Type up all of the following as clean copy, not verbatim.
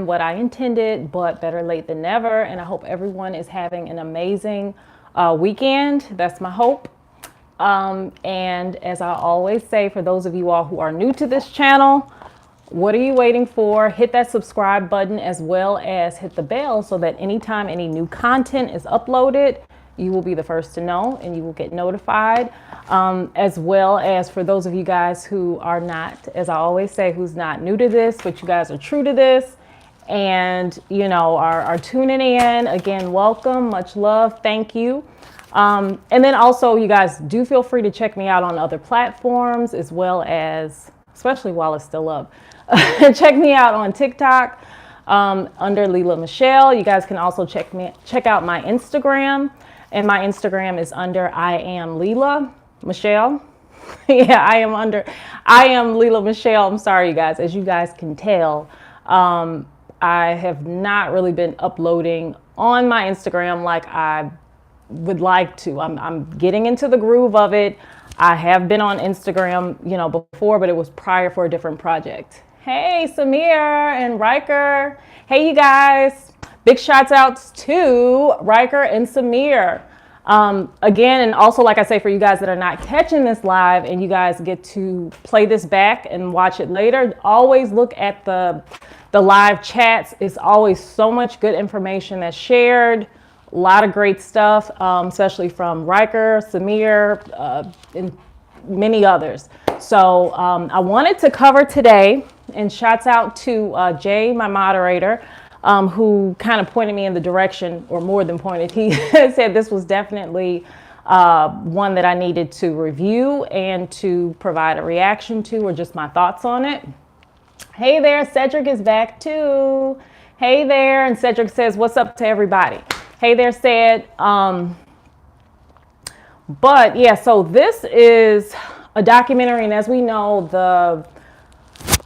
what I intended, but better late than never. And I hope everyone is having an amazing weekend. That's my hope. And as I always say, for those of you all who are new to this channel, what are you waiting for? Hit that subscribe button as well as hit the bell so that anytime any new content is uploaded, you will be the first to know and you will get notified. As well as for those of you guys who are not, as I always say, who's not new to this, but you guys are true to this and, you know, are tuning in. Again, welcome, much love, thank you. And then also, you guys do feel free to check me out on other platforms as well as, especially while it's still up, check me out on TikTok under Leela Michelle. You guys can also check out my Instagram. And my Instagram is under I am Leela Michelle. Yeah, I am Leela Michelle. I'm sorry, you guys. As you guys can tell, I have not really been uploading on my Instagram like I would like to. I'm getting into the groove of it. I have been on Instagram, you know, before, but it was prior for a different project. Hey, Samir and Riker. Hey, you guys. Big shouts outs to Riker and Samir. Again, and also, like I say, for you guys that are not catching this live and you guys get to play this back and watch it later, always look at the live chats. It's always so much good information that's shared. A lot of great stuff, especially from Riker, Samir, and many others. So I wanted to cover today, and shouts out to Jay, my moderator, who kind of pointed me in the direction, or more than pointed. He said this was definitely one that I needed to review and to provide a reaction to, or just my thoughts on it. Hey there, Cedric is back too. Hey there, and Cedric says, what's up to everybody? Hey there, Ced. But yeah, so this is a documentary, and as we know,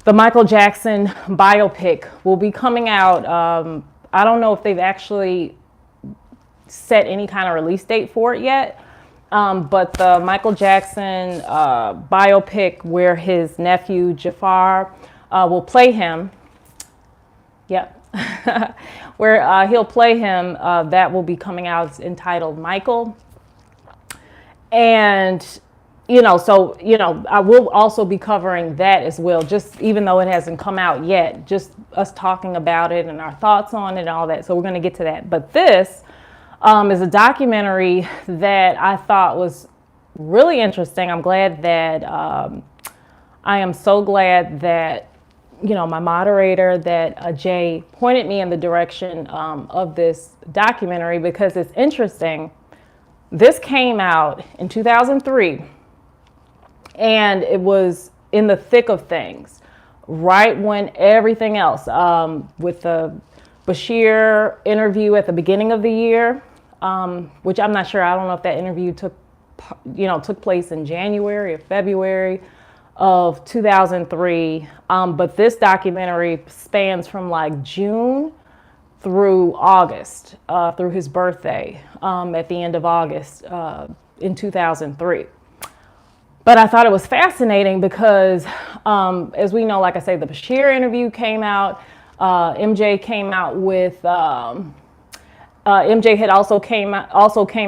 the Michael Jackson biopic will be coming out. I don't know if they've actually set any kind of release date for it yet, but the Michael Jackson biopic where his nephew Jafar will play him. Yep. Where he'll play him, that will be coming out. It's entitled Michael. And you know, so, you know, I will also be covering that as well, just even though it hasn't come out yet, just us talking about it and our thoughts on it and all that. So we're going to get to that. But this is a documentary that I thought was really interesting. I'm glad that, I am so glad that, you know, my moderator, that Jay pointed me in the direction of this documentary, because it's interesting. This came out in 2003. And it was in the thick of things, right when everything else, with the Bashir interview at the beginning of the year, which I'm not sure, I don't know if that interview took place in January or February of 2003. But this documentary spans from like June through August, through his birthday, at the end of August in 2003. But I thought it was fascinating because, as we know, like I say, the Bashir interview came out. MJ came out with, MJ had also came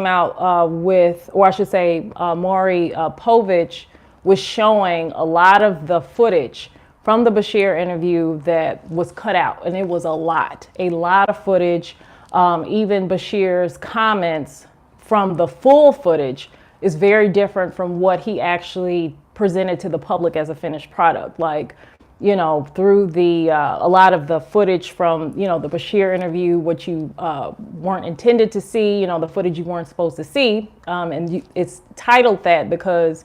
out with, or I should say, Maury Povich was showing a lot of the footage from the Bashir interview that was cut out, and it was a lot of footage. Even Bashir's comments from the full footage is very different from what he actually presented to the public as a finished product. Like, you know, through the a lot of the footage from, you know, the Bashir interview, what you weren't intended to see, you know, the footage you weren't supposed to see. It's titled that because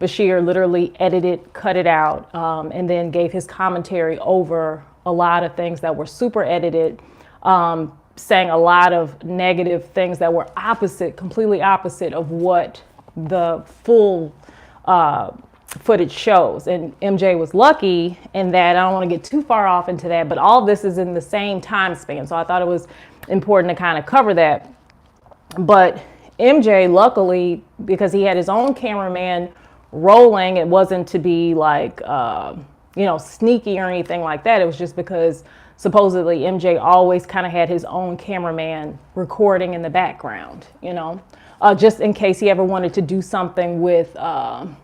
Bashir literally edited, cut it out, and then gave his commentary over a lot of things that were super edited, saying a lot of negative things that were completely opposite of what the full footage shows. And MJ was lucky in that, I don't want to get too far off into that, but all this is in the same time span. So I thought it was important to kind of cover that. But MJ, luckily, because he had his own cameraman rolling, it wasn't to be like, you know, sneaky or anything like that. It was just because supposedly MJ always kind of had his own cameraman recording in the background, just in case he ever wanted to do something with, yep.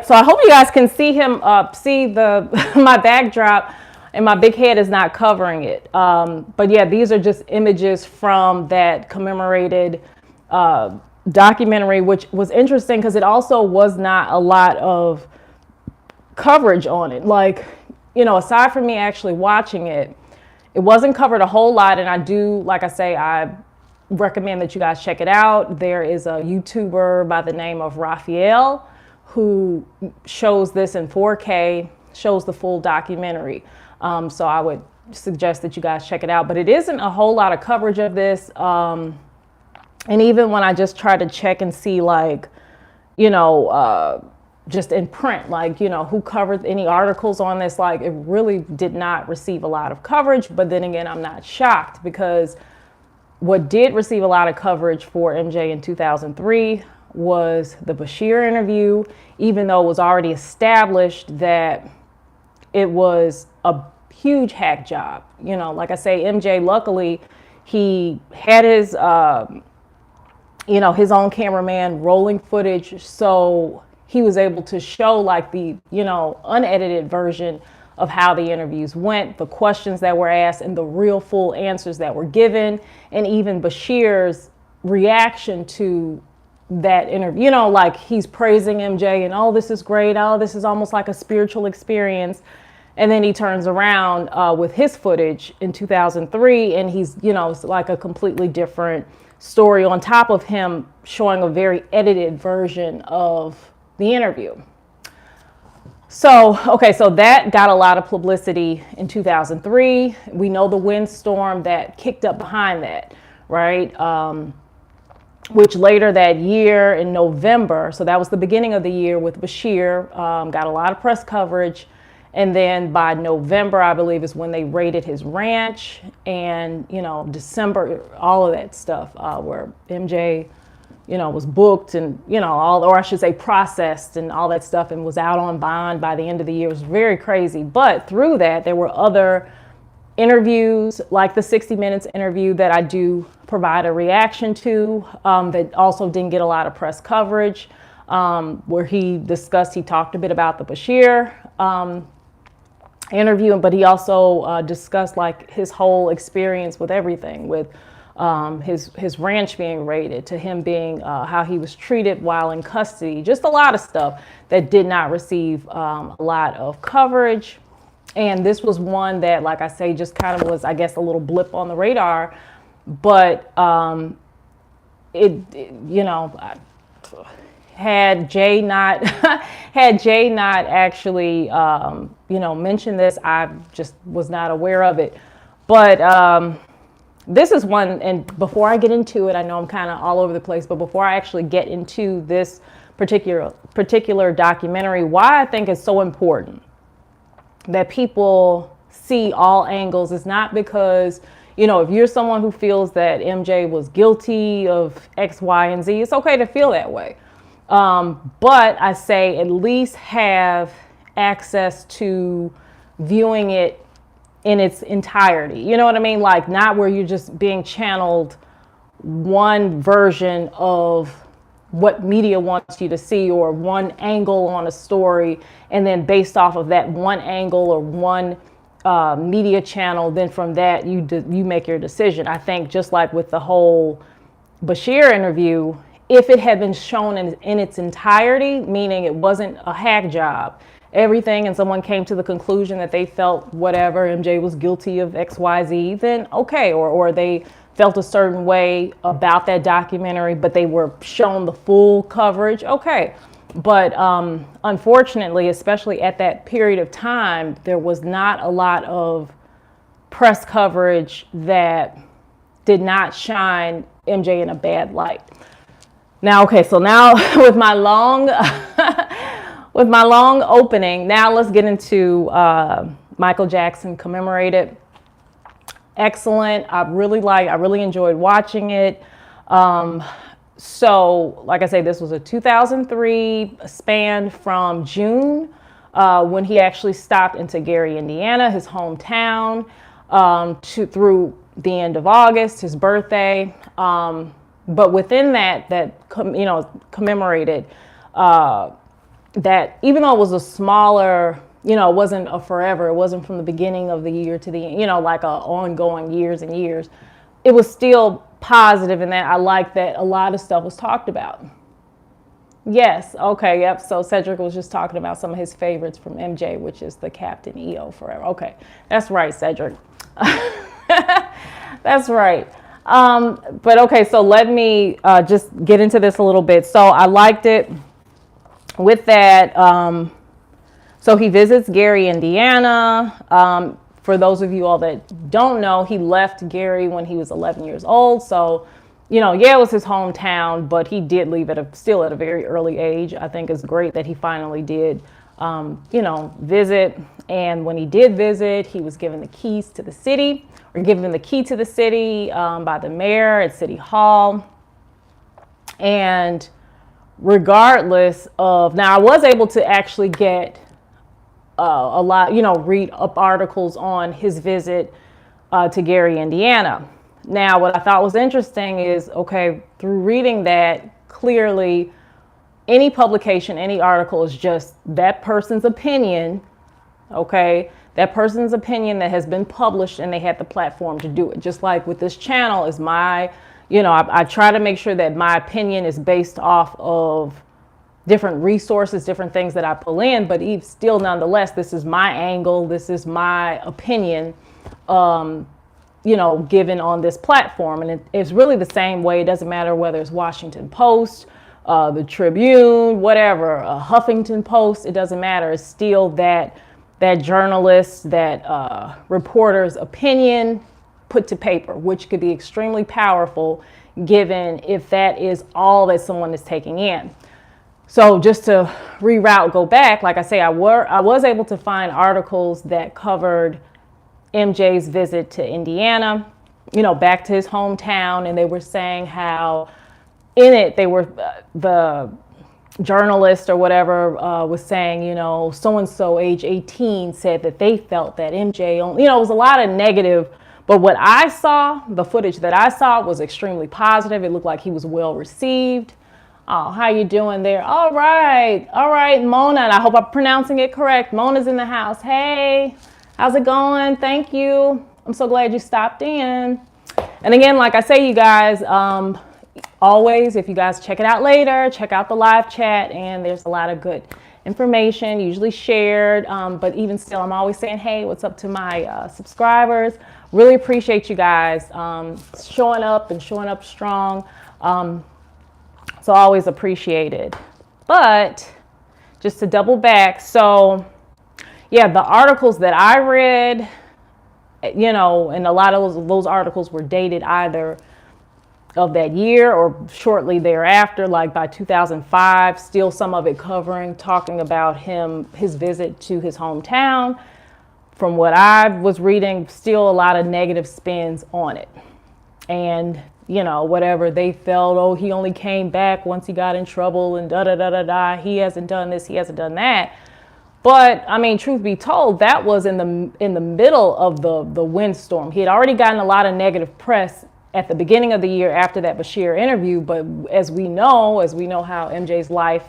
So I hope you guys can see him, see my backdrop, and my big head is not covering it. But yeah, these are just images from that commemorated documentary, which was interesting because it also was not a lot of coverage on it. Like, aside from me actually watching it, it wasn't covered a whole lot. And I do, like I say, I recommend that you guys check it out. There is a YouTuber by the name of Raphael who shows this in 4K, shows the full documentary. So I would suggest that you guys check it out. But it isn't a whole lot of coverage of this. And even when I just try to check and see, like, just in print, like, who covered any articles on this, like, it really did not receive a lot of coverage. But then again, I'm not shocked, because what did receive a lot of coverage for MJ in 2003 was the Bashir interview, even though it was already established that it was a huge hack job. Like I say, MJ, luckily, he had his, his own cameraman rolling footage. So he was able to show, like, the, unedited version of how the interviews went, the questions that were asked, and the real full answers that were given. And even Bashir's reaction to that interview, like, he's praising MJ and, oh, this is great. Oh, this is almost like a spiritual experience. And then he turns around with his footage in 2003, and he's, it's like a completely different story on top of him showing a very edited version of the interview. So, okay, so that got a lot of publicity in 2003. We know the windstorm that kicked up behind that, right? Which later that year in November, so that was the beginning of the year with Bashir, got a lot of press coverage. And then by November, I believe, is when they raided his ranch. And, December, all of that stuff, where MJ, was booked and, or I should say processed and all that stuff, and was out on bond by the end of the year. It was very crazy. But through that, there were other interviews, like the 60 Minutes interview that I do provide a reaction to, that also didn't get a lot of press coverage, where he talked a bit about the Bashir interview, but he also discussed, like, his whole experience with everything, with his ranch being raided, to him being how he was treated while in custody, just a lot of stuff that did not receive a lot of coverage. And this was one that, like I say, just kind of was, I guess, a little blip on the radar. But had Jay not actually mentioned this, I just was not aware of it. But this is one, and before I get into it, I know I'm kind of all over the place, but before I actually get into this particular documentary, why I think it's so important that people see all angles is not because, if you're someone who feels that MJ was guilty of X, Y, and Z, it's okay to feel that way. But I say at least have access to viewing it in its entirety. You know what I mean? Like, not where you're just being channeled one version of what media wants you to see, or one angle on a story, and then based off of that one angle or one media channel, then from that you make your decision. I think just like with the whole Bashir interview, if it had been shown in its entirety, meaning it wasn't a hack job, everything, and someone came to the conclusion that they felt whatever, MJ was guilty of XYZ, then okay, or they felt a certain way about that documentary, but they were shown the full coverage, okay. But unfortunately, especially at that period of time, there was not a lot of press coverage that did not shine MJ in a bad light. Now, okay, so now with my long opening, now let's get into Michael Jackson Commemorated. Excellent. I really enjoyed watching it. So, like I say, this was a 2003 span from June when he actually stopped into Gary, Indiana, his hometown, through the end of August, his birthday. But within that commemorated, that even though it was a smaller, it wasn't a forever, it wasn't from the beginning of the year to the, like a ongoing years and years, it was still positive in that I like that a lot of stuff was talked about. Yes, okay, yep. So Cedric was just talking about some of his favorites from MJ, which is the Captain EO forever. Okay, that's right, Cedric. That's right. But okay, so let me just get into this a little bit. So I liked it with that. So he visits Gary, Indiana. For those of you all that don't know, he left Gary when he was 11 years old. So, it was his hometown, but he did leave still at a very early age. I think it's great that he finally did, visit. And when he did visit, he was given the keys to the city, or given the key to the city by the mayor at City Hall. And regardless of, now I was able to actually get a lot, read up articles on his visit to Gary, Indiana. Now, what I thought was interesting is, okay, through reading that, clearly any publication, any article is just that person's opinion, okay? That person's opinion that has been published and they had the platform to do it. Just like with this channel is my, I try to make sure that my opinion is based off of different resources, different things that I pull in, but still nonetheless, this is my angle, this is my opinion, given on this platform. And it's really the same way. It doesn't matter whether it's Washington Post, the Tribune, whatever, Huffington Post, it doesn't matter. It's still that journalist, that reporter's opinion put to paper, which could be extremely powerful given if that is all that someone is taking in. So just to go back, like I say, I was able to find articles that covered MJ's visit to Indiana, back to his hometown. And they were saying how in it, they were, the journalist or whatever was saying, so-and-so age 18 said that they felt that MJ, it was a lot of negative. But what I saw, the footage that I saw was extremely positive. It looked like he was well received. Oh, how you doing there? All right, Mona, and I hope I'm pronouncing it correct. Mona's in the house. Hey, how's it going? Thank you. I'm so glad you stopped in. And again, like I say, you guys, always, if you guys check it out later, check out the live chat, and there's a lot of good information, usually shared. But even still, I'm always saying, hey, what's up to my subscribers? Really appreciate you guys showing up and showing up strong. So always appreciated. But just to double back, so yeah, the articles that I read, and a lot of those articles were dated either of that year or shortly thereafter, like by 2005, still some of it talking about his visit to his hometown. From what I was reading, still a lot of negative spins on it. And whatever they felt, oh, he only came back once he got in trouble and da-da-da-da-da. He hasn't done this, he hasn't done that. But, I mean, truth be told, that was in the middle of the windstorm. He had already gotten a lot of negative press at the beginning of the year after that Bashir interview. But as we know how MJ's life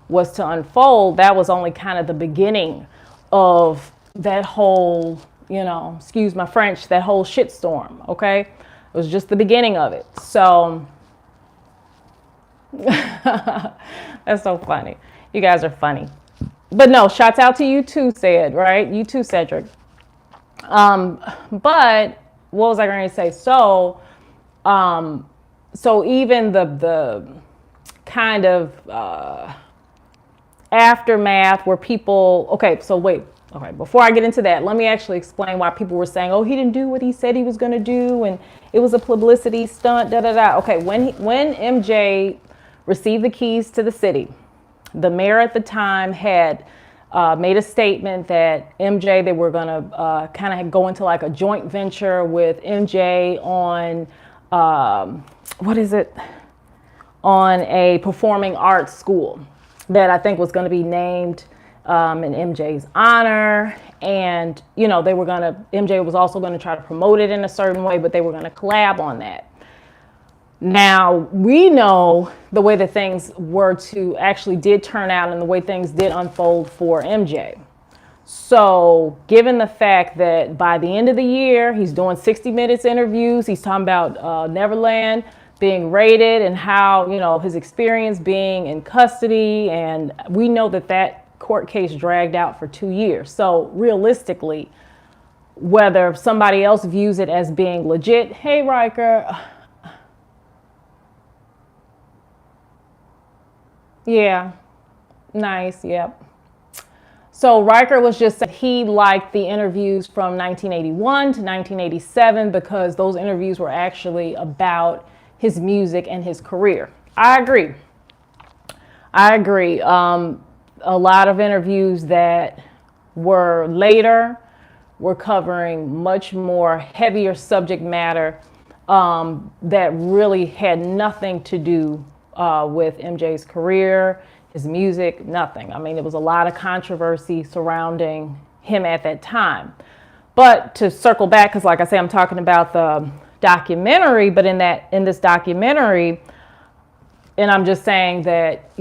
was to unfold, that was only kind of the beginning of that whole, excuse my French, that whole shitstorm, okay? It was just the beginning of it. So that's so funny. You guys are funny. But no, shouts out to you too, right? You too, Cedric. But what was I going to say? So even the kind of aftermath where people, okay, before I get into that, let me actually explain why people were saying, oh, he didn't do what he said he was going to do, and it was a publicity stunt, da-da-da. Okay, when MJ received the keys to the city, the mayor at the time had made a statement that MJ, they were going to kind of go into like a joint venture with MJ on, on a performing arts school that I think was going to be named in MJ's honor. And, MJ was also going to try to promote it in a certain way, but they were going to collab on that. Now, we know the way that things did turn out and the way things did unfold for MJ. So given the fact that by the end of the year, he's doing 60 Minutes interviews, he's talking about Neverland being rated and how, his experience being in custody. And we know that court case dragged out for 2 years. So realistically, whether somebody else views it as being legit, hey, Riker. Yeah, nice, yep. So Riker was just saying he liked the interviews from 1981 to 1987 because those interviews were actually about his music and his career. I agree. A lot of interviews that were later were covering much more heavier subject matter that really had nothing to do with MJ's career, his music, nothing. I mean, it was a lot of controversy surrounding him at that time. But to circle back, because like I say, I'm talking about the documentary, but in this documentary, and I'm just saying that,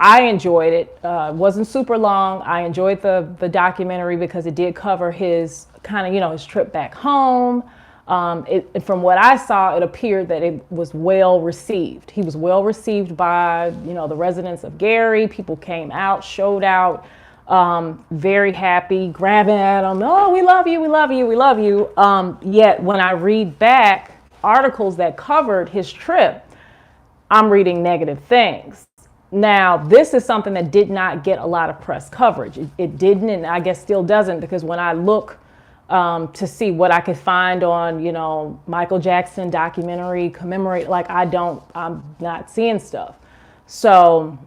I enjoyed it. It wasn't super long. I enjoyed the documentary because it did cover his kind of, his trip back home. From what I saw, it appeared that it was well received. He was well received by, the residents of Gary. People came out, showed out, very happy, grabbing at him. Oh, we love you, we love you, we love you. Yet when I read back articles that covered his trip, I'm reading negative things. Now, this is something that did not get a lot of press coverage. It didn't, and I guess still doesn't, because when I look to see what I could find on, Michael Jackson documentary, Commemorated, I'm not seeing stuff. So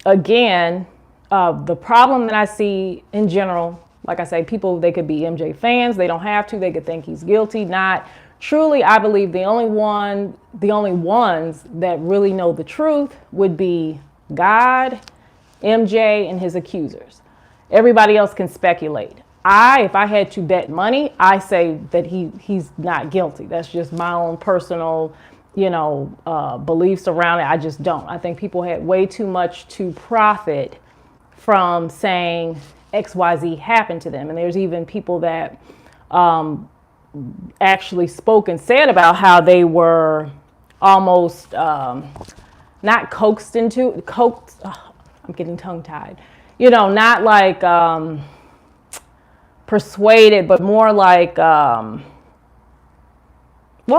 again, the problem that I see in general, like I say, people, they could be MJ fans. They don't have to. They could think he's guilty. Not truly. I believe the only ones that really know the truth would be God, MJ, and his accusers. Everybody else can speculate. If I had to bet money, I say that he's not guilty. That's just my own personal, beliefs around it. I just don't. I think people had way too much to profit from saying XYZ happened to them. And there's even people that actually spoke and said about how they were almost not coaxed. I'm getting tongue-tied. Not like persuaded, but more like, well,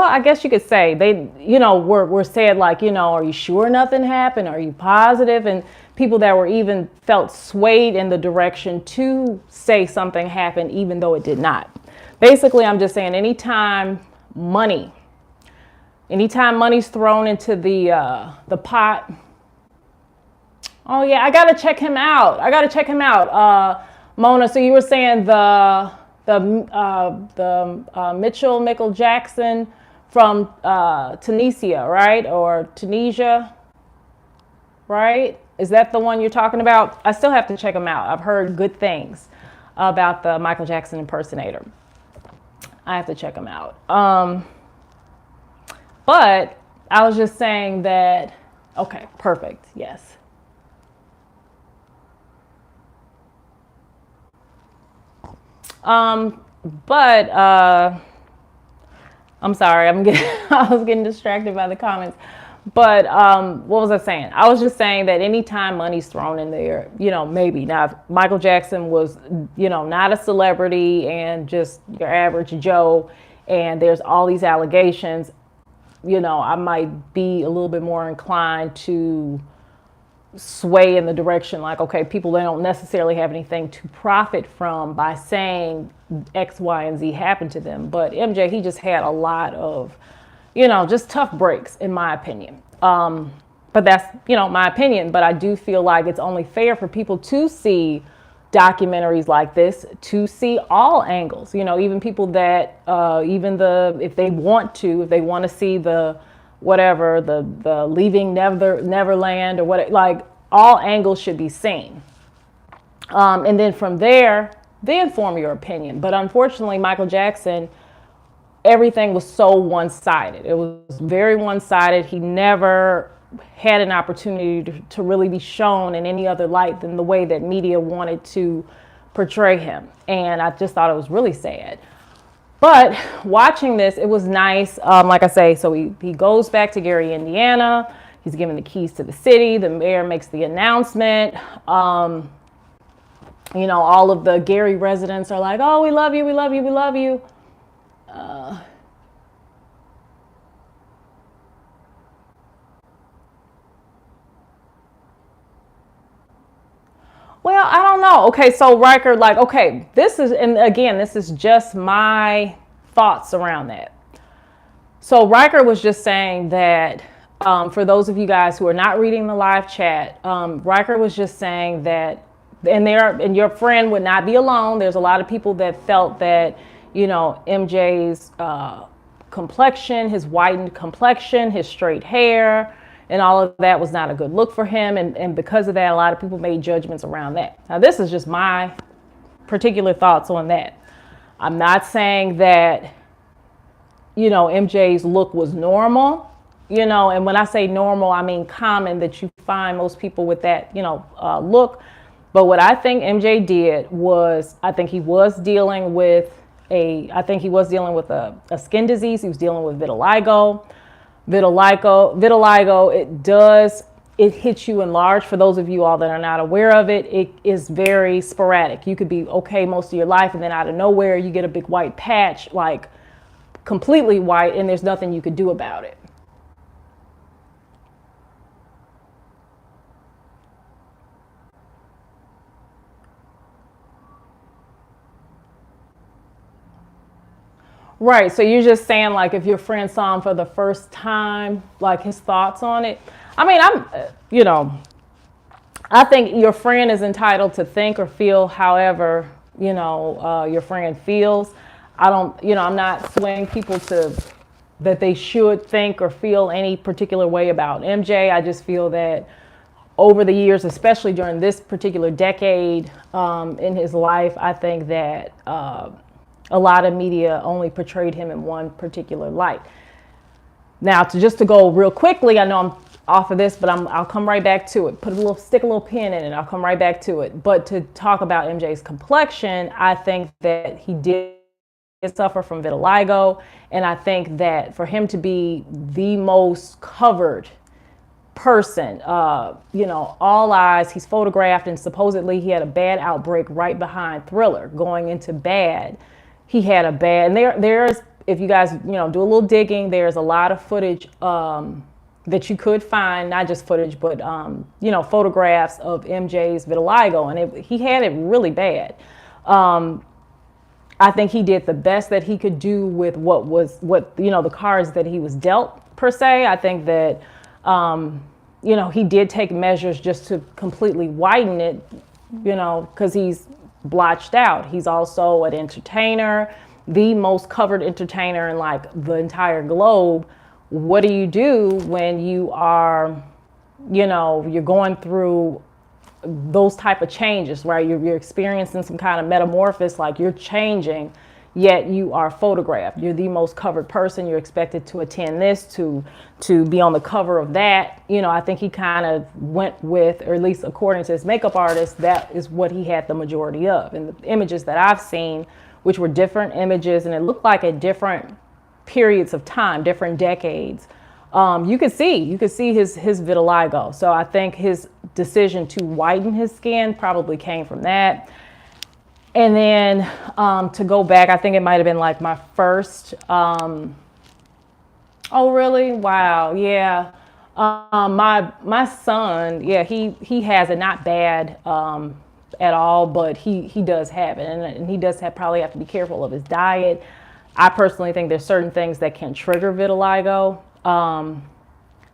I guess you could say they, were said like, are you sure nothing happened? Are you positive? And people that were even felt swayed in the direction to say something happened, even though it did not. Basically, I'm just saying anytime money's thrown into the pot. Oh yeah, I gotta check him out. Mona, so you were saying the Mitchell Michael Jackson from Tunisia, right? Or Tunisia, right? Is that the one you're talking about? I still have to check him out. I've heard good things about the Michael Jackson impersonator. I have to check him out. But I was just saying that, okay, perfect, yes. But I'm sorry, I was getting distracted by the comments. But what was I saying? I was just saying that anytime money's thrown in there, maybe. Now, if Michael Jackson was, not a celebrity and just your average Joe, and there's all these allegations, I might be a little bit more inclined to sway in the direction like, okay, people, they don't necessarily have anything to profit from by saying X, Y, and Z happened to them. But MJ, he just had a lot of, just tough breaks, in my opinion. But that's, my opinion. But I do feel like it's only fair for people to see documentaries like this, to see all angles, even people that, if they want to see the leaving Neverland or what, like all angles should be seen. And then from there, then form your opinion. But unfortunately, Michael Jackson, everything was so one-sided. It was very one-sided. He never had an opportunity to really be shown in any other light than the way that media wanted to portray him. And I just thought it was really sad. But watching this, it was nice. Like I say, so he goes back to Gary, Indiana. He's given the keys to the city. The mayor makes the announcement. You know, all of the Gary residents are like, oh, we love you, we love you, we love you. Well, I don't know. Okay, so Riker, like, okay, this is, and again, this is just my thoughts around that. So Riker was just saying that, for those of you guys who are not reading the live chat, Riker was just saying that, and your friend would not be alone. There's a lot of people that felt that, you know, MJ's complexion, his whitened complexion, his straight hair, and all of that was not a good look for him. And because of that, a lot of people made judgments around that. Now, this is just my particular thoughts on that. I'm not saying that, you know, MJ's look was normal, you know, and when I say normal, I mean common, that you find most people with that, you know, look. But what I think MJ did was, I think he was dealing with a skin disease. He was dealing with vitiligo. Vitiligo, it hits you in large. For those of you all that are not aware of it, it is very sporadic. You could be okay most of your life, and then out of nowhere, you get a big white patch, like completely white, and there's nothing you could do about it. Right. So you're just saying, like, if your friend saw him for the first time, like his thoughts on it. I mean, you know, I think your friend is entitled to think or feel however, you know, your friend feels. I don't, you know, I'm not swaying people to that they should think or feel any particular way about MJ. I just feel that over the years, especially during this particular decade in his life, I think that a lot of media only portrayed him in one particular light. Now, just to go real quickly, I know I'm off of this, but I'll come right back to it. Stick a little pin in it. I'll come right back to it. But to talk about MJ's complexion, I think that he did suffer from vitiligo, and I think that for him to be the most covered person, you know, all eyes, he's photographed, and supposedly he had a bad outbreak right behind Thriller, going into Bad. He had a bad, and there's, if you guys, you know, do a little digging, there's a lot of footage that you could find, not just footage, but, you know, photographs of MJ's vitiligo, and he had it really bad. I think he did the best that he could do with what you know, the cards that he was dealt, per se. I think that, you know, he did take measures just to completely whiten it, you know, because he's blotched out. He's also an entertainer, the most covered entertainer in like the entire globe. What do you do when you are, you know, you're going through those type of changes, right? You're experiencing some kind of metamorphosis, like you're changing, yet you are photographed. You're the most covered person. You're expected to attend this, to be on the cover of that. You know, I think he kind of went with, or at least according to his makeup artist, that is what he had the majority of. And the images that I've seen, which were different images, and it looked like at different periods of time, different decades, you could see his vitiligo. So I think his decision to whiten his skin probably came from that. And then to go back, I think it might have been like my first, oh really? Wow, yeah. My son, yeah, he has it, not bad at all, but he does have it, and he does probably have to be careful of his diet. I personally think there's certain things that can trigger vitiligo.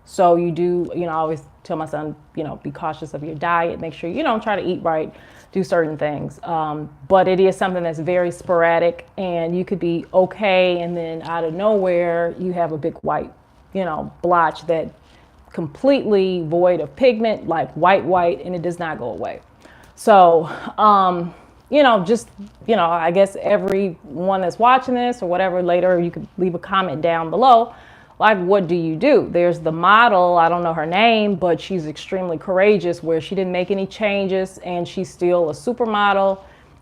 So you do, you know, I always tell my son, you know, be cautious of your diet, make sure you don't try to eat right, do certain things. But it is something that's very sporadic, and you could be okay, and then out of nowhere, you have a big white, you know, blotch that completely void of pigment, like white, and it does not go away. So, just, I guess everyone that's watching this or whatever, later you could leave a comment down below. Like, what do you do? There's the model, I don't know her name, but she's extremely courageous, where she didn't make any changes and she's still a supermodel,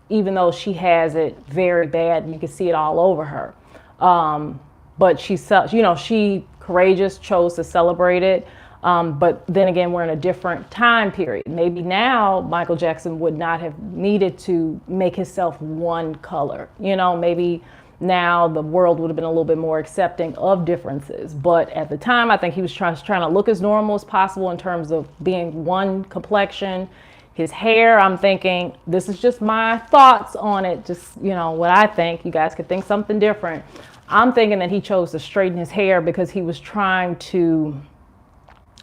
even though she has it very bad. You can see it all over her. But she courageous, chose to celebrate it. But then again, we're in a different time period. Maybe now Michael Jackson would not have needed to make himself one color. Maybe now the world would have been a little bit more accepting of differences. But at the time, I think he was trying to look as normal as possible in terms of being one complexion. His hair, I'm thinking, this is just my thoughts on it, just, what I think. You guys could think something different. I'm thinking that he chose to straighten his hair because he was trying to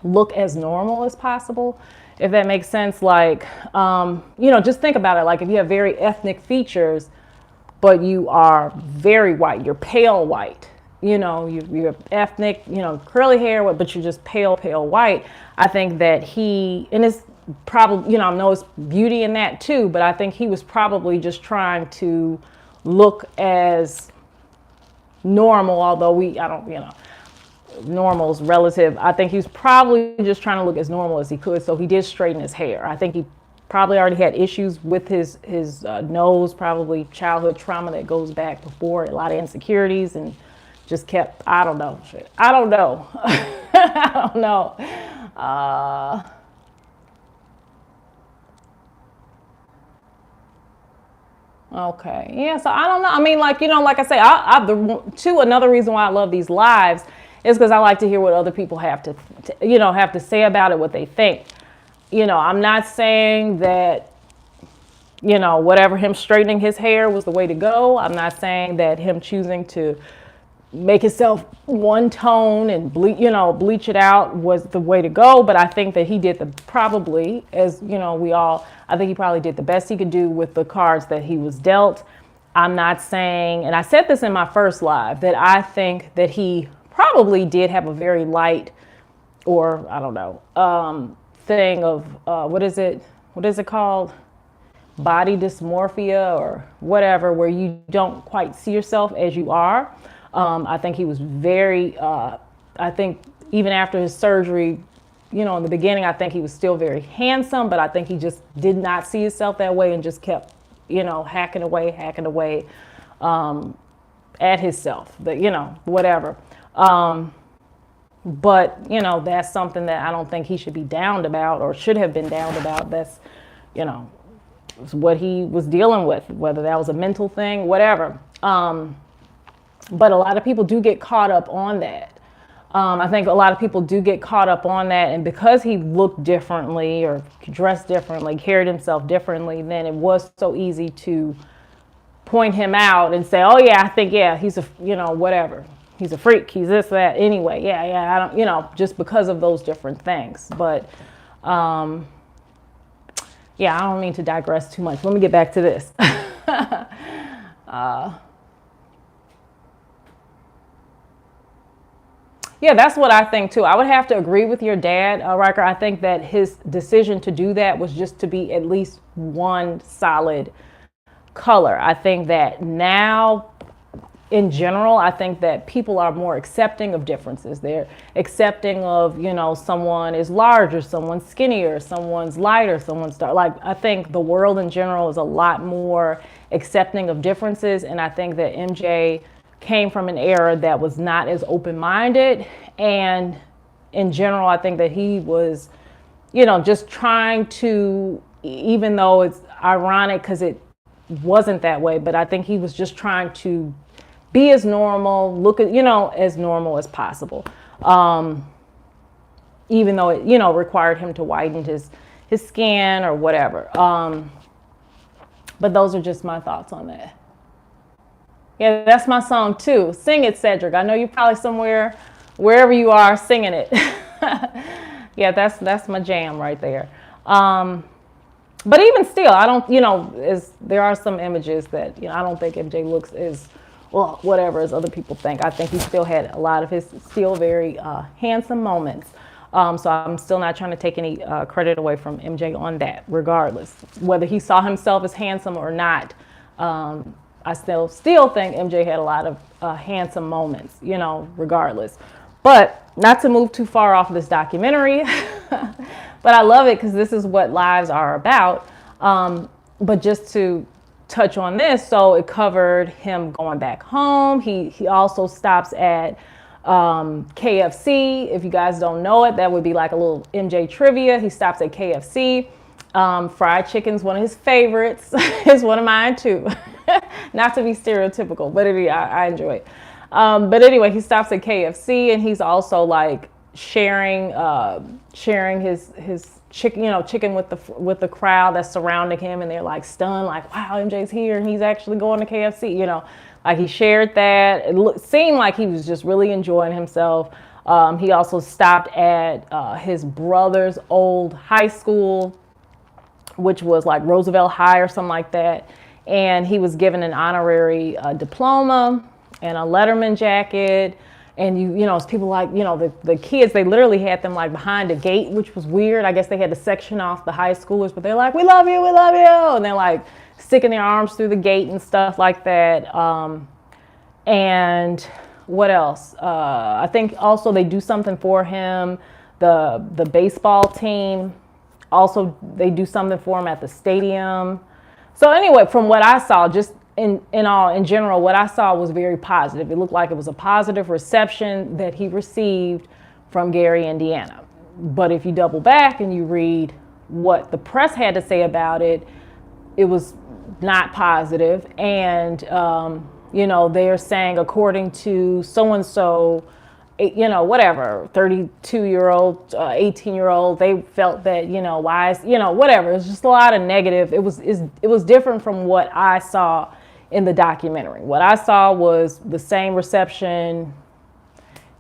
look as normal as possible, if that makes sense. Like, just think about it. Like, if you have very ethnic features, but you are very white, you're pale white, you're ethnic, curly hair, but you're just pale white. I think that and it's probably, I know it's beauty in that too, but I think he was probably just trying to look as normal, although normal's relative. I think he was probably just trying to look as normal as he could, so he did straighten his hair. I think he probably already had issues with his nose, probably childhood trauma that goes back before, a lot of insecurities, and just kept, I don't know. I don't know. Okay. Yeah. So I don't know. I mean, like I say, another reason why I love these lives is because I like to hear what other people have to say about it, what they think. I'm not saying that, whatever, him straightening his hair was the way to go. I'm not saying that him choosing to make himself one tone and bleach it out was the way to go. But I think that he did I think he probably did the best he could do with the cards that he was dealt. I'm not saying, and I said this in my first live, that I think that he probably did have a very light, or I don't know, thing of, what is it called? Body dysmorphia or whatever, where you don't quite see yourself as you are. I think he was very, I think even after his surgery, in the beginning, I think he was still very handsome, but I think he just did not see himself that way and just kept, hacking away at himself, whatever. But, that's something that I don't think he should be downed about or should have been downed about. That's, what he was dealing with, whether that was a mental thing, whatever. But a lot of people do get caught up on that. I think a lot of people do get caught up on that. And because he looked differently or dressed differently, carried himself differently, then it was so easy to point him out and say, oh, yeah, I think, yeah, he's a, whatever. He's a freak. He's this, that. Anyway, yeah, I don't, just because of those different things. But, yeah, I don't mean to digress too much. Let me get back to this. Yeah, that's what I think too. I would have to agree with your dad, Riker. I think that his decision to do that was just to be at least one solid color. I think that now, in general, I think that people are more accepting of differences. They're accepting of, someone is larger, someone's skinnier, someone's lighter, someone's dark. Like, I think the world in general is a lot more accepting of differences. And I think that MJ came from an era that was not as open-minded. And in general, I think that he was, just trying to, even though it's ironic because it wasn't that way, but I think he was just trying to be as normal, look at, as normal as possible. Even though it, required him to whiten his skin or whatever. But those are just my thoughts on that. Yeah, that's my song too. Sing it, Cedric. I know you're probably somewhere, wherever you are, singing it. Yeah, that's my jam right there. But even still, I don't, there are some images that, I don't think MJ looks as, well, whatever as other people think. I think he still had a lot of his still very handsome moments. So I'm still not trying to take any credit away from MJ on that, regardless. Whether he saw himself as handsome or not, I still think MJ had a lot of handsome moments, you know, regardless. But not to move too far off this documentary, but I love it because this is what lives are about. But just to touch on this, so it covered him going back home. He also stops at KFC. If you guys don't know it, that would be like a little MJ trivia. He stops at KFC. Fried chicken's one of his favorites. It's one of mine too. Not to be stereotypical, but I enjoy it. But anyway, he stops at KFC and he's also like sharing his chicken, you know, chicken with the crowd that's surrounding him, and they're like stunned, like, wow, MJ's here and he's actually going to KFC, you know. Like he shared that. It seemed like he was just really enjoying himself. He also stopped at his brother's old high school, which was like Roosevelt High or something like that. And he was given an honorary diploma and a Letterman jacket. And you know, it's people like, you know, the kids, they literally had them like behind a gate, which was weird. I guess they had to section off the high schoolers, but they're like, we love you, we love you. And they're like sticking their arms through the gate and stuff like that. And what else? I think also they do something for him. The baseball team, also they do something for him at the stadium. So anyway, from what I saw, just in general, what I saw was very positive. It looked like it was a positive reception that he received from Gary, Indiana. But if you double back and you read what the press had to say about it, it was not positive. And, you know, they're saying, according to so-and-so, you know, whatever, 32-year-old, 18-year-old, they felt that, you know, why, you know, whatever. It was just a lot of negative. It was different from what I saw in the documentary. What I saw was the same reception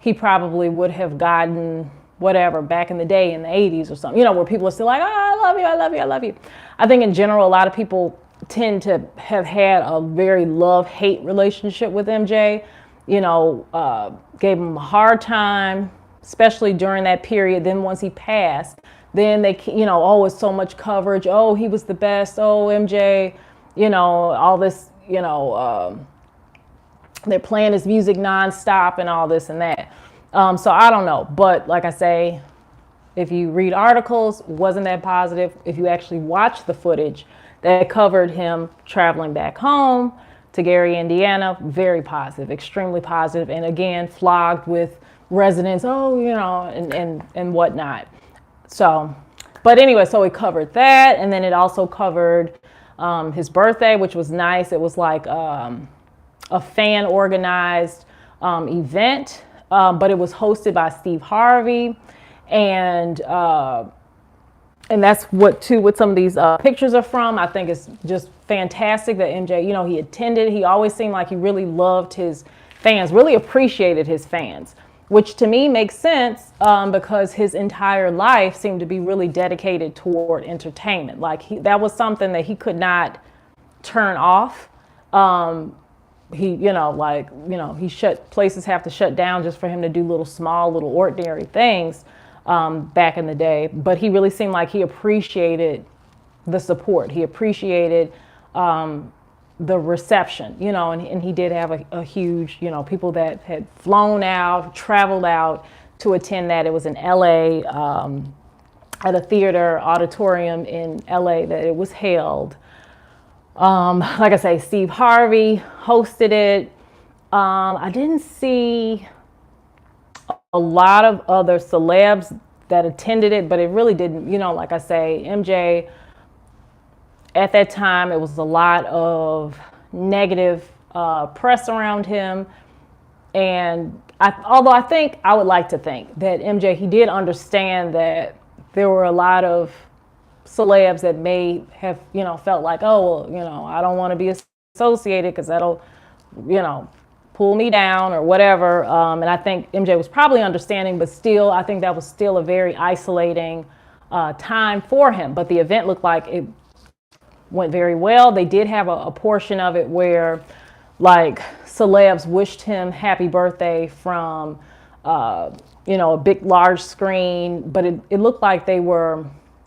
he probably would have gotten, whatever, back in the day in the 80s or something, you know, where people are still like, oh, I love you, I love you, I love you. I think in general, a lot of people tend to have had a very love-hate relationship with MJ. You know, gave him a hard time, especially during that period. Then once he passed, then they, you know, oh, it's so much coverage. Oh, he was the best. Oh, MJ, you know, all this, you know, they're playing his music nonstop and all this and that. So I don't know. But like I say, if you read articles, wasn't that positive. If you actually watch the footage that covered him traveling back home to Gary, Indiana, very positive, extremely positive, and again, flogged with residents, oh, you know, and whatnot. So, but anyway, so it covered that, and then it also covered his birthday, which was nice. It was like a fan-organized event, but it was hosted by Steve Harvey, and that's what some of these pictures are from. I think it's just fantastic that MJ, you know, he attended. He always seemed like he really loved his fans, really appreciated his fans, which to me makes sense because his entire life seemed to be really dedicated toward entertainment. Like that was something that he could not turn off. He, you know, like, you know, places have to shut down just for him to do little ordinary things. Back in the day, but he really seemed like he appreciated the support. He appreciated the reception, you know, and he did have a huge, you know, people that had flown out, traveled out to attend that. It was in LA, at a theater auditorium in LA that it was held. Like I say, Steve Harvey hosted it. I didn't see a lot of other celebs that attended it, but it really didn't, you know, like I say, MJ, at that time, it was a lot of negative press around him. And although I think, I would like to think that MJ, he did understand that there were a lot of celebs that may have, you know, felt like, oh, well, you know, I don't want to be associated because that'll, you know, pull me down or whatever. And I think MJ was probably understanding, but still, I think that was still a very isolating time for him. But the event looked like it went very well. They did have a portion of it where like celebs wished him happy birthday from a big, large screen, but it looked like the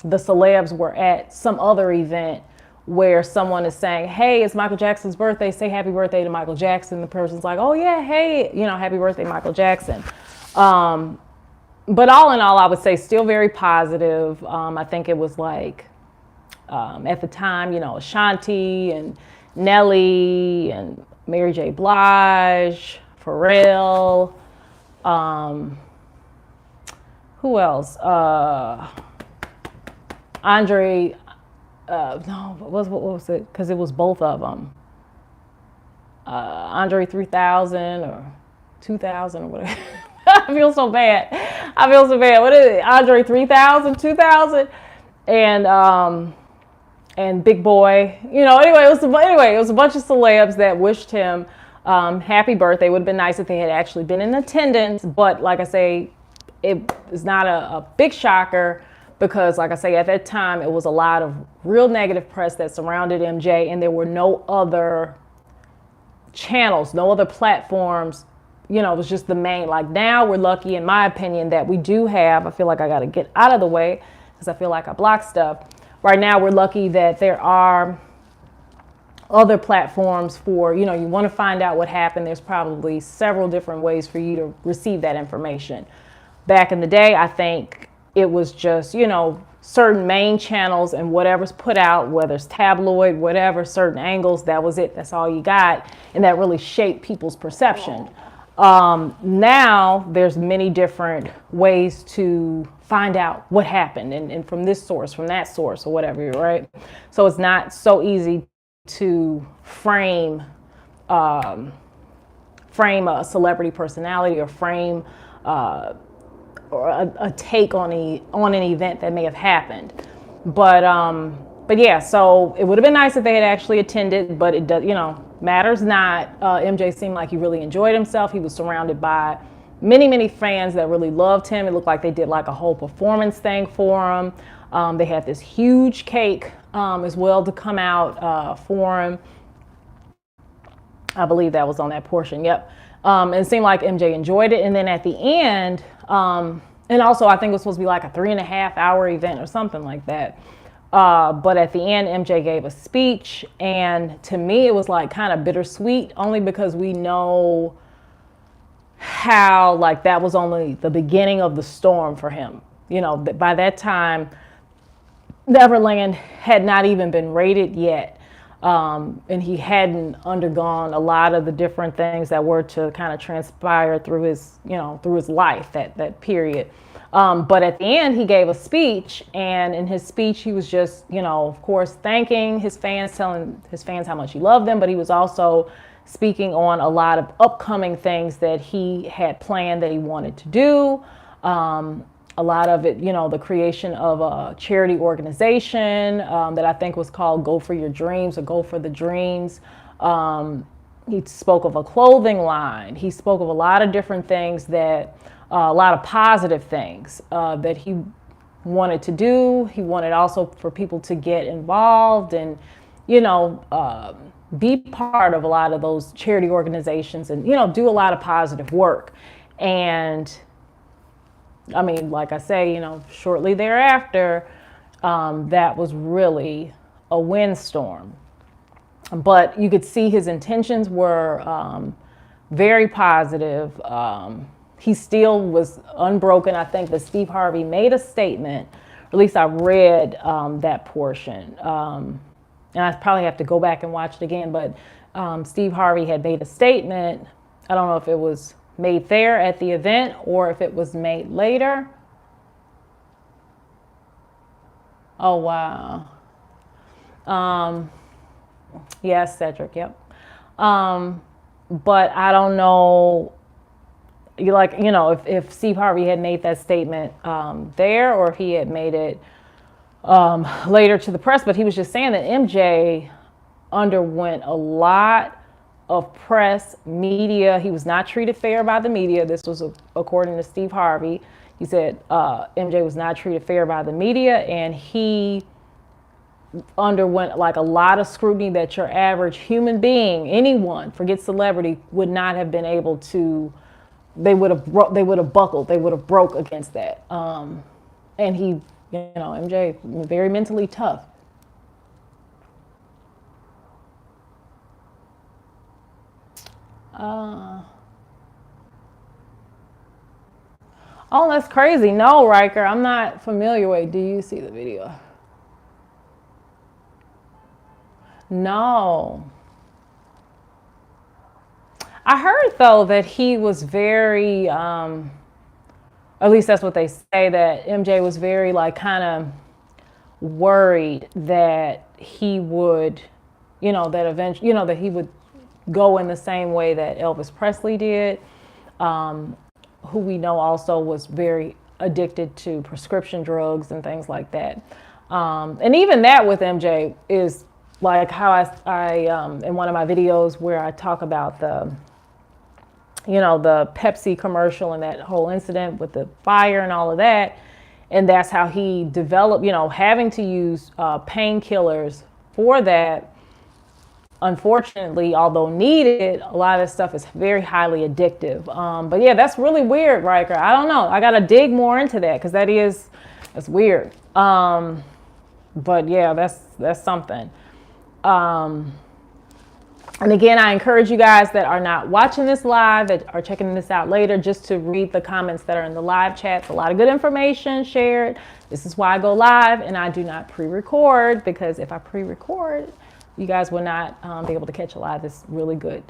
celebs were at some other event where someone is saying, hey, it's Michael Jackson's birthday, say happy birthday to Michael Jackson. The person's like, oh yeah, hey, happy birthday, Michael Jackson. But all in all, I would say still very positive. I think it was like, at the time, Ashanti and Nelly and Mary J. Blige, Pharrell, who else? Andre, no, what was it? Because it was both of them. Andre 3000 or 2000 or whatever. I feel so bad. What is it? Andre 3000, 2000, and Big Boy. Anyway, it was a bunch of celebs that wished him happy birthday. It would have been nice if they had actually been in attendance, but like I say, it is not a big shocker because, like I say, at that time, it was a lot of real negative press that surrounded MJ, and there were no other channels, no other platforms. It was just the main. Like now, we're lucky, in my opinion, that we do have. I feel like I got to get out of the way because I feel like I block stuff. Right now, we're lucky that there are other platforms for, you want to find out what happened. There's probably several different ways for you to receive that information. Back in the day, I think it was just, certain main channels and whatever's put out, whether it's tabloid, whatever, certain angles, that was it. That's all you got. And that really shaped people's perception. Now there's many different ways to find out what happened and from this source, from that source, or whatever, right? So it's not so easy to frame a celebrity personality or frame or a take on an event that may have happened. But yeah, so it would have been nice if they had actually attended, but it does, matters not. MJ seemed like he really enjoyed himself. He was surrounded by many, many fans that really loved him. It looked like they did like a whole performance thing for him. They had this huge cake as well to come out for him. I believe that was on that portion. Yep. And it seemed like MJ enjoyed it. And then at the end, and also I think it was supposed to be like a 3.5 hour event or something like that. But at the end, MJ gave a speech, and to me, it was like kind of bittersweet, only because we know how like that was only the beginning of the storm for him. By that time, Neverland had not even been rated yet, and he hadn't undergone a lot of the different things that were to kind of transpire through his life, that period. But at the end, he gave a speech, and in his speech, he was just, of course, thanking his fans, telling his fans how much he loved them, but he was also speaking on a lot of upcoming things that he had planned that he wanted to do. A lot of it, the creation of a charity organization that I think was called Go For Your Dreams or Go For The Dreams. He spoke of a clothing line. He spoke of a lot of different things that a lot of positive things that he wanted to do. He wanted also for people to get involved and, be part of a lot of those charity organizations and, do a lot of positive work. And I mean, like I say, shortly thereafter, that was really a windstorm. But you could see his intentions were very positive. He still was unbroken. I think that Steve Harvey made a statement, or at least I read that portion. And I probably have to go back and watch it again, but Steve Harvey had made a statement. I don't know if it was made there at the event or if it was made later. Oh, wow. Yes, Cedric, yep. But I don't know, if Steve Harvey had made that statement there or if he had made it later to the press, but he was just saying that MJ underwent a lot of press, media. He was not treated fair by the media. This was according to Steve Harvey. He said MJ was not treated fair by the media, and he underwent like a lot of scrutiny that your average human being, anyone, forget celebrity, would not have been able to they would have buckled, they would have broke against that. And he, MJ, very mentally tough. Oh, that's crazy. No, Riker, I'm not familiar. Wait, do you see the video? No. I heard though that he was very, at least that's what they say, that MJ was very like kind of worried that he would, that eventually, that he would go in the same way that Elvis Presley did, who we know also was very addicted to prescription drugs and things like that. And even that with MJ is like how I in one of my videos where I talk about the Pepsi commercial and that whole incident with the fire and all of that. And that's how he developed, having to use painkillers for that. Unfortunately, although needed, a lot of this stuff is very highly addictive. But yeah, that's really weird, Riker. I don't know. I got to dig more into that because that's weird. But yeah, that's something. And again, I encourage you guys that are not watching this live, that are checking this out later, just to read the comments that are in the live chats. A lot of good information shared. This is why I go live and I do not pre-record, because if I pre-record, you guys will not be able to catch a lot of this really good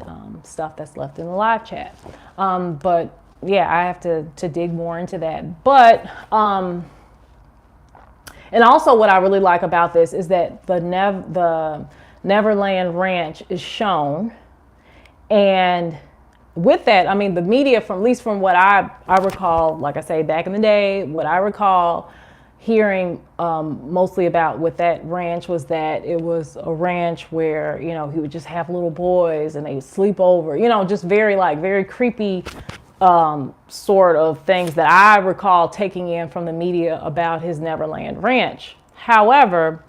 stuff that's left in the live chat. But yeah, I have to dig more into that. But, and also what I really like about this is that the Neverland Ranch is shown. And with that, I mean, the media, from at least from what I recall, like I say, back in the day, what I recall hearing mostly about with that ranch was that it was a ranch where, he would just have little boys and they would sleep over, just very creepy sort of things that I recall taking in from the media about his Neverland Ranch. However,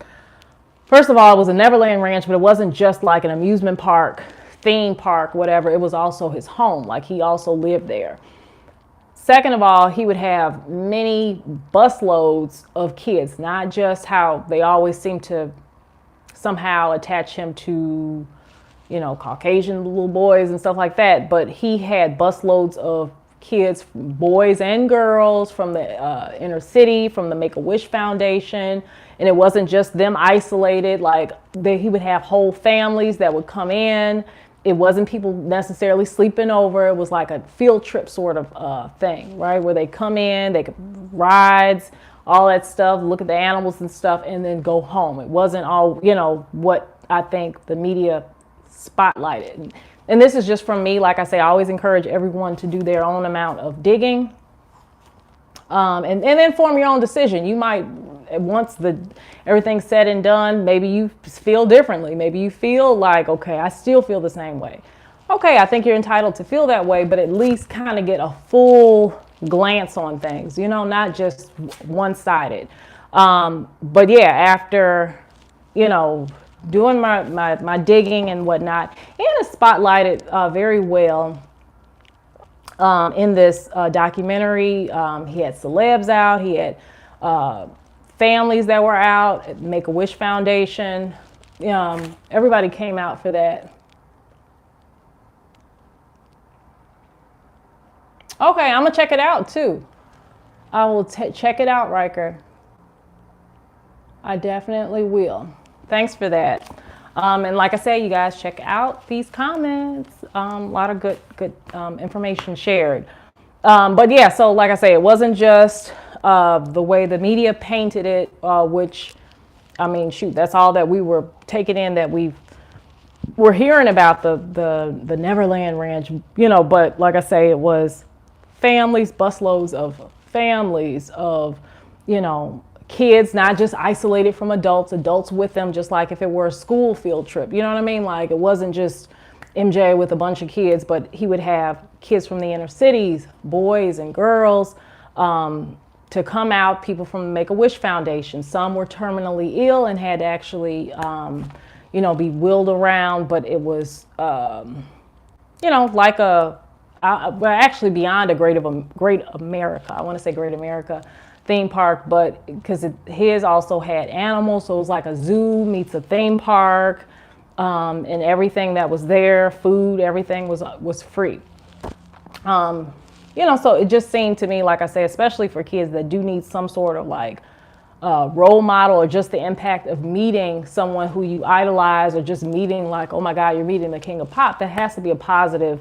first of all, it was a Neverland Ranch, but it wasn't just like an amusement park, theme park, whatever. It was also his home. Like, he also lived there. Second of all, he would have many busloads of kids, not just how they always seem to somehow attach him to, Caucasian little boys and stuff like that. But he had busloads of kids, boys and girls, from the inner city, from the Make-A-Wish Foundation. And it wasn't just them isolated. Like, he would have whole families that would come in. It wasn't people necessarily sleeping over. It was like a field trip sort of thing, right? Where they come in, they could rides, all that stuff, look at the animals and stuff, and then go home. It wasn't all, what I think the media spotlighted. And this is just from me. Like I say, I always encourage everyone to do their own amount of digging. And then form your own decision. You might, once everything's said and done, maybe you feel differently. Maybe you feel like, okay, I still feel the same way. Okay, I think you're entitled to feel that way, but at least kind of get a full glance on things, not just one-sided. But yeah, after, doing my digging and whatnot, and it's spotlighted very well in this documentary. He had celebs out. He had families that were out at Make-A-Wish Foundation. Everybody came out for that. Okay, I'm gonna check it out too. I will check it out, Riker. I definitely will. Thanks for that. And like I say, you guys check out these comments. A lot of good information shared. But yeah, so like I say, it wasn't just the way the media painted it, which, I mean, shoot, that's all that we were taking in, that we're hearing about the Neverland Ranch, but like I say, it was families, busloads of families of, kids, not just isolated from adults with them, just like if it were a school field trip, you know what I mean? Like, it wasn't just MJ with a bunch of kids, but he would have kids from the inner cities, boys and girls, to come out, people from the Make-A-Wish Foundation. Some were terminally ill and had to actually, be wheeled around, but it was, like well, actually beyond a Great America. I want to say Great America theme park, but because his also had animals, so it was like a zoo meets a theme park, and everything that was there, food, everything was free. So it just seemed to me, like I say, especially for kids that do need some sort of like role model, or just the impact of meeting someone who you idolize, or just meeting like, oh my God, you're meeting the king of pop. That has to be a positive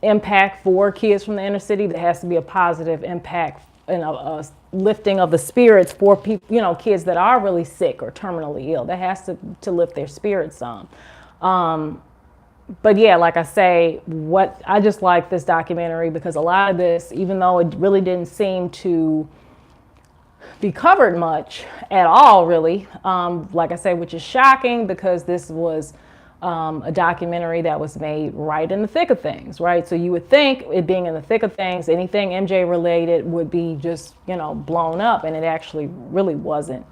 impact for kids from the inner city. That has to be a positive impact and a lifting of the spirits for people, kids that are really sick or terminally ill. That has to lift their spirits some. But yeah, like I say, I just like this documentary because a lot of this, even though it really didn't seem to be covered much at all, really, like I say, which is shocking because this was a documentary that was made right in the thick of things, right? So you would think it being in the thick of things, anything MJ related would be just, blown up, and it actually really wasn't.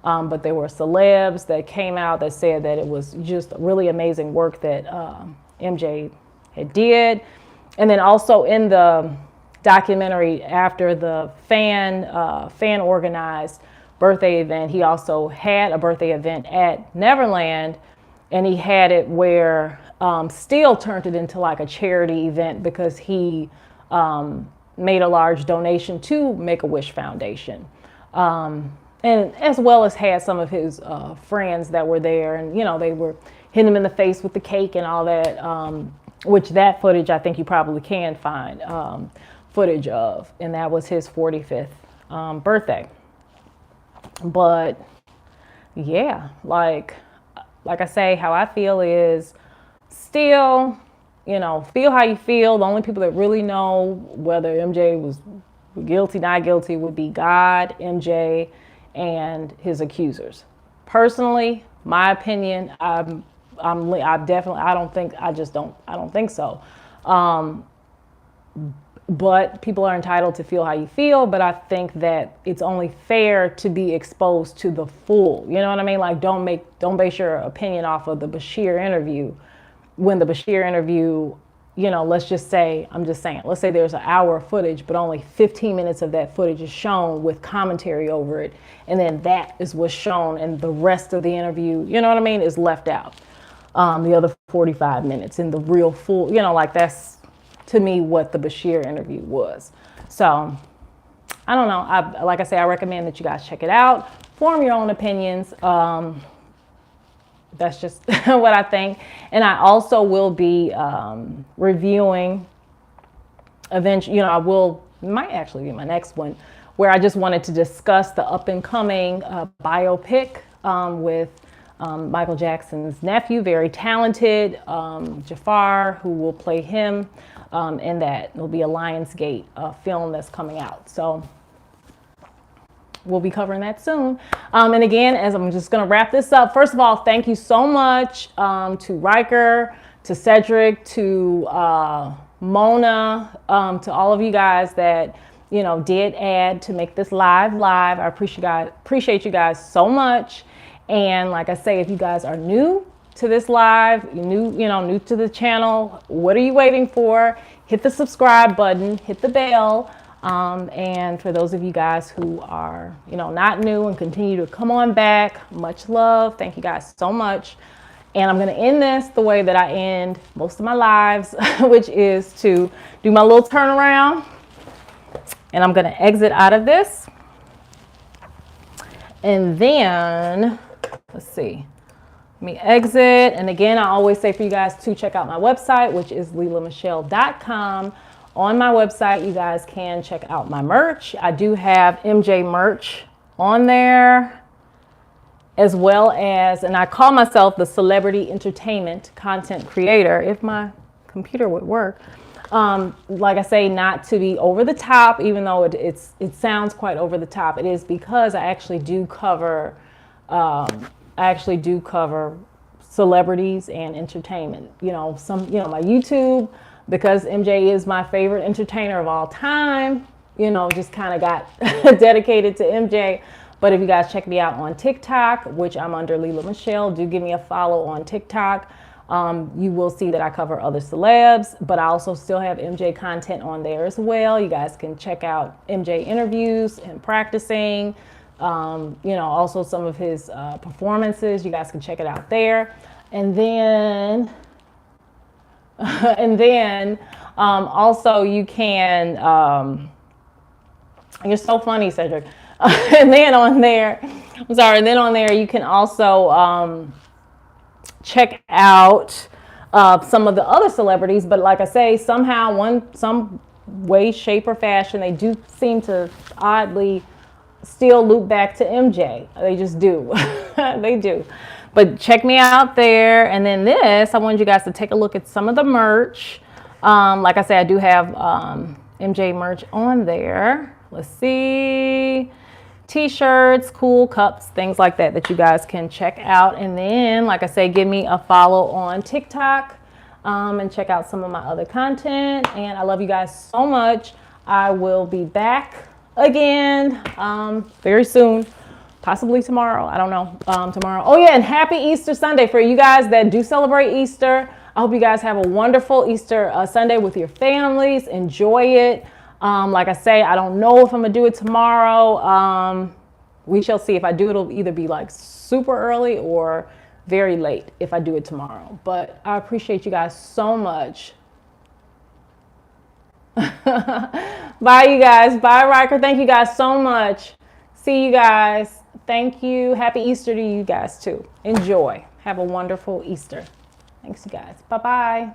But there were celebs that came out that said that it was just really amazing work that MJ had did. And then also in the documentary, after the fan organized birthday event, he also had a birthday event at Neverland, and he had it where Steele turned it into like a charity event because he made a large donation to Make-A-Wish Foundation. And as well as had some of his friends that were there, and they were hitting him in the face with the cake and all that, which that footage I think you probably can find footage of, and that was his 45th birthday. But yeah, like I say, how I feel is still, feel how you feel. The only people that really know whether MJ was guilty, not guilty, would be God, MJ, and his accusers. Personally, my opinion, I don't think so. But people are entitled to feel how you feel, but I think that it's only fair to be exposed to the full, you know what I mean? Like, don't base your opinion off of the Bashir interview. When the Bashir interview, let's say there's an hour of footage, but only 15 minutes of that footage is shown with commentary over it. And then that is what's shown, and the rest of the interview, is left out. The other 45 minutes in the real full, that's to me what the Bashir interview was. So I don't know. Like I say, I recommend that you guys check it out, form your own opinions. That's just what I think. And I also will be reviewing eventually, might actually be my next one, where I just wanted to discuss the up and coming biopic with Michael Jackson's nephew, very talented, Jafar, who will play him in that. It'll be a Lionsgate film that's coming out. So we'll be covering that soon. And again, as I'm just going to wrap this up, first of all, thank you so much to Riker, to Cedric, to Mona, to all of you guys that did add to make this live. I appreciate you guys so much. And like I say, if you guys are new to this live, new to the channel, what are you waiting for? Hit the subscribe button, hit the bell. And for those of you guys who are, not new and continue to come on back, much love. Thank you guys so much. And I'm going to end this the way that I end most of my lives, which is to do my little turnaround. And I'm going to exit out of this. And then, let's see. Let me exit. And again, I always say for you guys to check out my website, which is LeilaMichelle.com. On my website, you guys can check out my merch. I do have MJ merch on there, as well as, and I call myself the celebrity entertainment content creator, if my computer would work. Like I say, not to be over the top, even though it sounds quite over the top. It is because I actually do cover celebrities and entertainment. My YouTube, because MJ is my favorite entertainer of all time, just kind of got dedicated to MJ. But if you guys check me out on TikTok, which I'm under Leila Michelle, do give me a follow on TikTok. you will see that I cover other celebs, but I also still have MJ content on there as well. You guys can check out MJ interviews and practicing, also some of his performances. You guys can check it out there. And then, also you can, you're so funny, Cedric. And then on there, you can also check out some of the other celebrities. But like I say, somehow, some way, shape, or fashion, they do seem to oddly still loop back to MJ. They just do. They do. But check me out there. And then I wanted you guys to take a look at some of the merch. Like I said, I do have MJ merch on there. Let's see. T-shirts, cool cups, things like that you guys can check out. And then, like I say, give me a follow on TikTok and check out some of my other content. And I love you guys so much. I will be back again very soon, possibly tomorrow. I don't know. Tomorrow. Oh yeah, and happy Easter Sunday for you guys that do celebrate Easter. I hope you guys have a wonderful Easter Sunday with your families. Enjoy it. Like I say, I don't know if I'm gonna do it tomorrow. We shall see. If I do, it'll either be like super early or very late if I do it tomorrow. But I appreciate you guys so much. Bye, you guys. Bye, Riker. Thank you guys so much. See you guys. Thank you. Happy Easter to you guys too. Enjoy. Have a wonderful Easter. Thanks, you guys. Bye-bye.